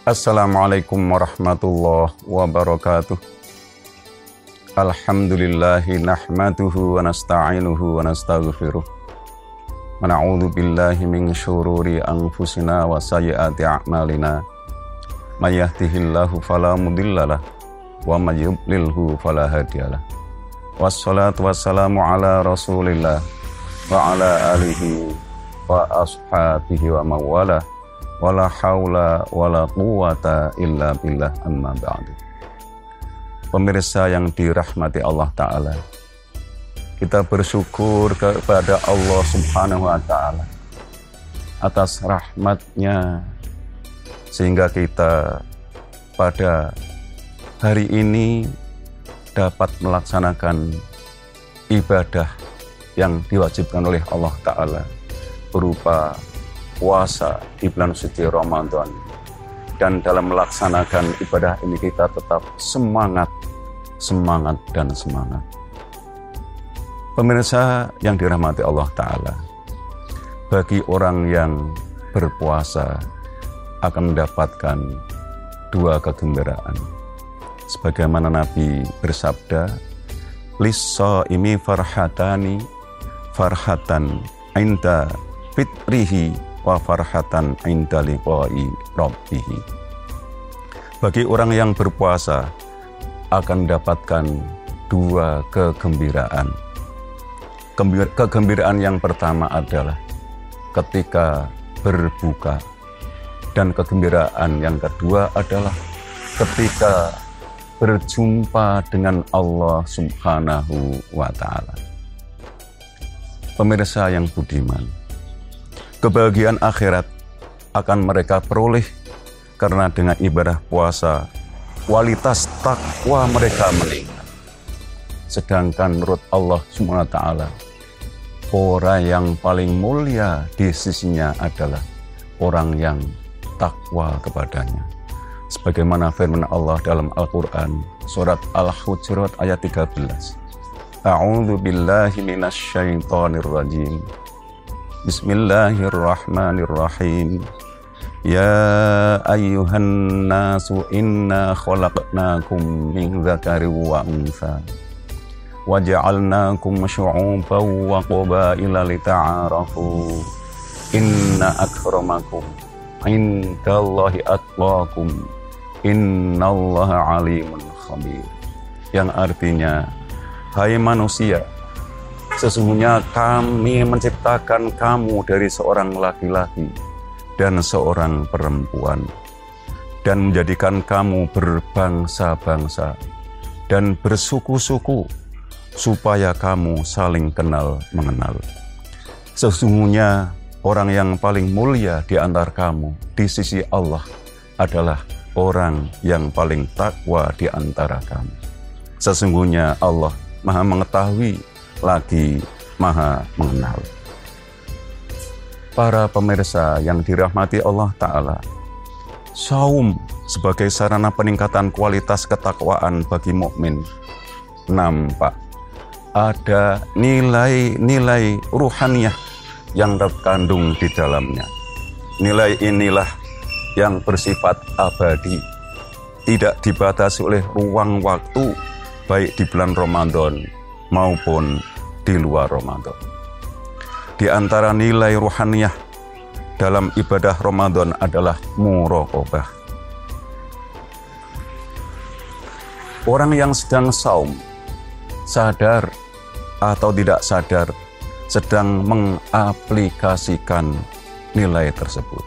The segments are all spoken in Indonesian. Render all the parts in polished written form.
Assalamualaikum warahmatullahi wabarakatuh. Alhamdulillahi nahmaduhu wa nasta'inuhu wa nastaghfiruh. Wa na'udzu billahi min syururi anfusina wa sayyiati a'malina. May yahdihillahu fala mudhillalah wa may yudlilhu fala hadiyalah. Wassalatu wassalamu ala Rasulillah wa ala alihi wa ashabihi wa mawalah. Wala haula wala quwata illa billah, amma ba'du. Pemirsa yang dirahmati Allah Ta'ala, kita bersyukur kepada Allah Subhanahu wa Ta'ala atas rahmatnya, sehingga kita pada hari ini dapat melaksanakan ibadah yang diwajibkan oleh Allah Ta'ala berupa puasa di bulan suci Ramadan. Dan dalam melaksanakan ibadah ini kita tetap semangat. Pemirsa yang dirahmati Allah Ta'ala, bagi orang yang berpuasa akan mendapatkan dua kegembiraan. Sebagaimana Nabi bersabda, lis-shaimi farhatani, farhatan inda fitrihi wa farhatan inda liqa'i rabbih. Bagi orang yang berpuasa akan mendapatkan dua kegembiraan. Kegembiraan yang pertama adalah ketika berbuka, dan kegembiraan yang kedua adalah ketika berjumpa dengan Allah Subhanahu wa Ta'ala. Pemirsa yang budiman, kebahagiaan akhirat akan mereka peroleh karena dengan ibadah puasa kualitas takwa mereka meningkat. Sedangkan menurut Allah SWT, orang yang paling mulia di sisinya adalah orang yang takwa kepadanya. Sebagaimana firman Allah dalam Al-Quran, surat Al-Hujurat ayat 13. A'udzu billahi minasyaitonir rajim. Bismillahirrahmanirrahim. Ya ayyuhan nasu inna khalaqnakum min dzakarin wa untha wa ja'alnakum syu'uban wa qabaila lita'arafu inna akramakum indallahi atqakum innallaha alimun khabir. Yang artinya, hai manusia, sesungguhnya kami menciptakan kamu dari seorang laki-laki dan seorang perempuan, dan menjadikan kamu berbangsa-bangsa dan bersuku-suku, supaya kamu saling kenal mengenal. Sesungguhnya orang yang paling mulia di antara kamu di sisi Allah adalah orang yang paling takwa di antara kamu. Sesungguhnya Allah Maha mengetahui lagi Maha mengenal. Para pemirsa yang dirahmati Allah Ta'ala, saum sebagai sarana peningkatan kualitas ketakwaan bagi mukmin nampak ada nilai-nilai ruhaniyah yang terkandung di dalamnya. Nilai inilah yang bersifat abadi, tidak dibatasi oleh ruang waktu, baik di bulan Ramadan maupun di luar Ramadan. Di antara nilai ruhaniyah dalam ibadah Ramadan adalah muraqabah. Orang yang sedang saum, sadar atau tidak sadar, sedang mengaplikasikan nilai tersebut.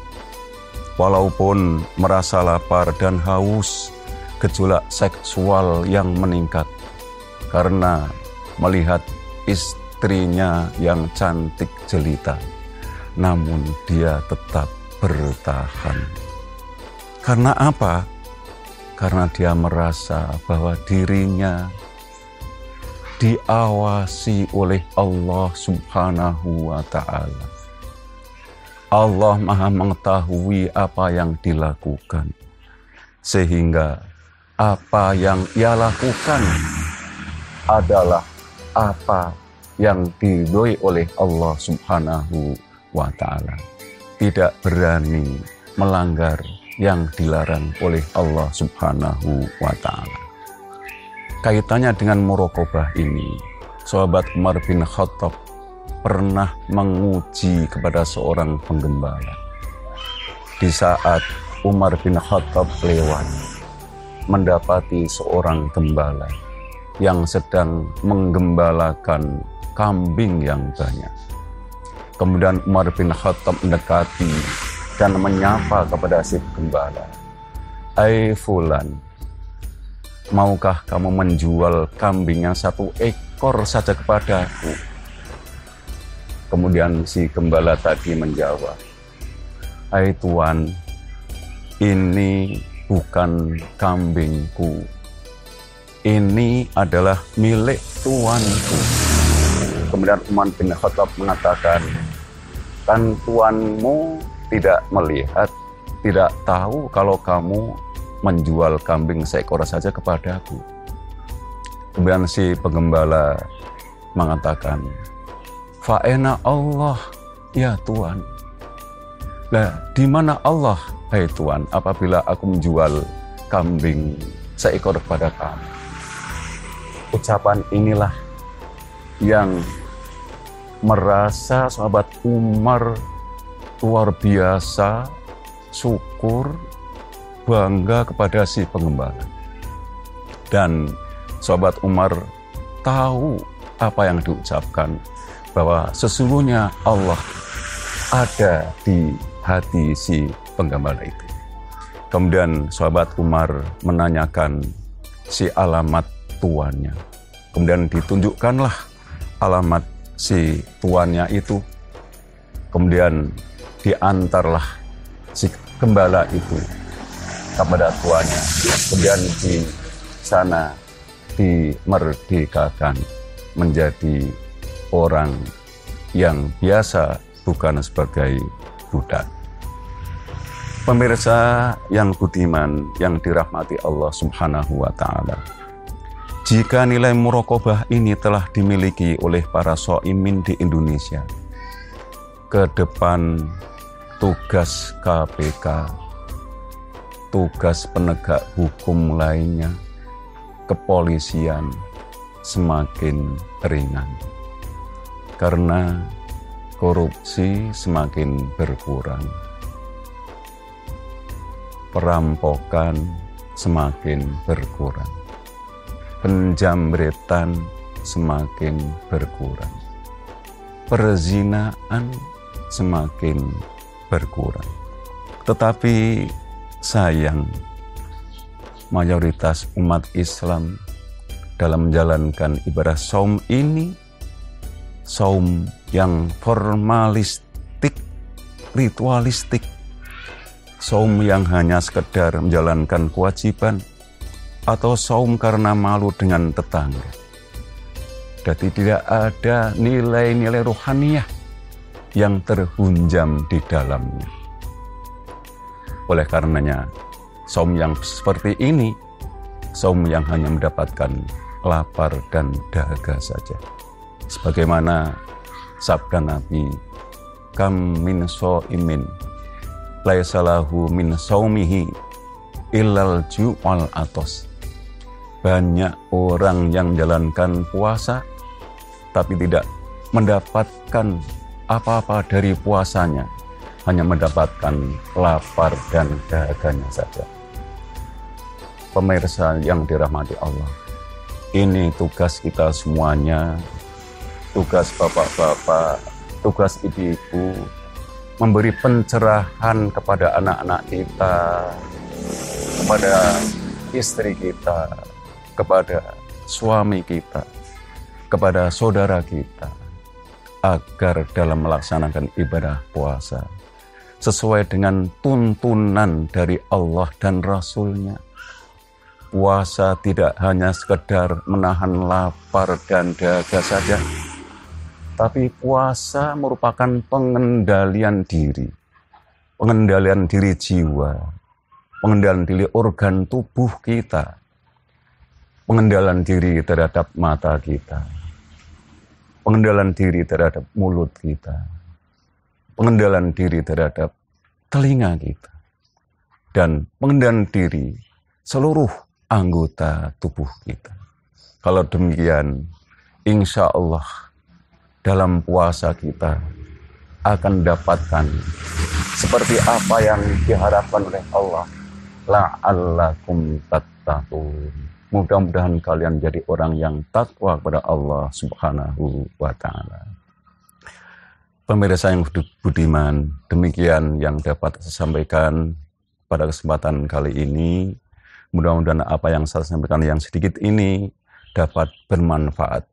Walaupun merasa lapar dan haus, gejolak seksual yang meningkat karena melihat istrinya yang cantik jelita, namun dia tetap bertahan. Karena apa? Karena dia merasa bahwa dirinya diawasi oleh Allah Subhanahu wa Ta'ala. Allah Maha mengetahui apa yang dilakukan, sehingga apa yang ia lakukan adalah apa yang diridhoi oleh Allah Subhanahu wa Ta'ala. Tidak berani melanggar yang dilarang oleh Allah Subhanahu wa Ta'ala. Kaitannya dengan muraqabah ini, sahabat Umar bin Khattab pernah menguji kepada seorang penggembala. Di saat Umar bin Khattab lewat, mendapati seorang gembala yang sedang menggembalakan kambing yang banyak. Kemudian Umar bin Khattab mendekati dan menyapa kepada si gembala, "Hai fulan, maukah kamu menjual kambing yang 1 ekor saja kepadaku?" Kemudian si gembala tadi menjawab, "Hai tuan, ini bukan kambingku. Ini adalah milik tuanku." Kemudian Umar bin Khattab mengatakan, "Kan tuanmu tidak melihat, tidak tahu kalau kamu menjual kambing 1 ekor saja kepadaku." Kemudian si penggembala mengatakan, "Fa'ena Allah, ya Tuan." Nah, di mana Allah, hai Tuan, apabila aku menjual kambing 1 ekor kepada kamu? Ucapan inilah yang merasa sahabat Umar luar biasa syukur, bangga kepada si penggembala. Dan sahabat Umar tahu apa yang diucapkan, bahwa sesungguhnya Allah ada di hati si penggembala itu. Kemudian sahabat Umar menanyakan si alamat tuannya. Kemudian ditunjukkanlah alamat si tuannya itu. Kemudian diantarlah si gembala itu kepada tuannya. Kemudian di sana dimerdekakan menjadi orang yang biasa, bukan sebagai budak. Pemirsa yang budiman, yang dirahmati Allah Subhanahu wa Ta'ala, jika nilai muraqabah ini telah dimiliki oleh para shaimin di Indonesia, ke depan tugas KPK, tugas penegak hukum lainnya, kepolisian semakin ringan. Karena korupsi semakin berkurang, perampokan semakin berkurang, penjamretan semakin berkurang, perzinaan semakin berkurang. Tetapi sayang, mayoritas umat Islam dalam menjalankan ibadah saum ini, saum yang formalistik, ritualistik, saum yang hanya sekedar menjalankan kewajiban, atau saum karena malu dengan tetangga. Jadi tidak ada nilai-nilai rohaniyah yang terhunjam di dalamnya. Oleh karenanya, saum yang seperti ini, saum yang hanya mendapatkan lapar dan dahaga saja. Sebagaimana sabda Nabi, "Kam min shaimin laisa lahu min saumihi illal ju'al atos." Banyak orang yang menjalankan puasa tapi tidak mendapatkan apa-apa dari puasanya, hanya mendapatkan lapar dan dahaganya saja. Pemirsa yang dirahmati Allah, ini tugas kita semuanya, tugas bapak-bapak, tugas ibu-ibu, memberi pencerahan kepada anak-anak kita, kepada istri kita, kepada suami kita, kepada saudara kita, agar dalam melaksanakan ibadah puasa sesuai dengan tuntunan dari Allah dan Rasul-Nya. Puasa tidak hanya sekedar menahan lapar dan dahaga saja, tapi puasa merupakan pengendalian diri jiwa, pengendalian diri organ tubuh kita, pengendalian diri terhadap mata kita, pengendalian diri terhadap mulut kita, pengendalian diri terhadap telinga kita. dan pengendalian diri seluruh anggota tubuh kita. Kalau demikian, insya Allah dalam puasa kita akan dapatkan seperti apa yang diharapkan oleh Allah. La'allakum tattaqun. Mudah-mudahan kalian jadi orang yang takwa kepada Allah Subhanahu wa Ta'ala. Pemirsa yang budiman, demikian yang dapat saya sampaikan pada kesempatan kali ini. Mudah-mudahan apa yang saya sampaikan yang sedikit ini dapat bermanfaat,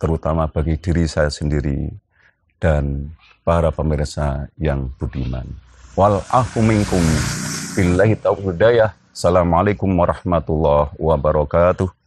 terutama bagi diri saya sendiri dan para pemirsa yang budiman. Wal afu minkum billahi taufiq hidayah. Assalamualaikum warahmatullahi wabarakatuh.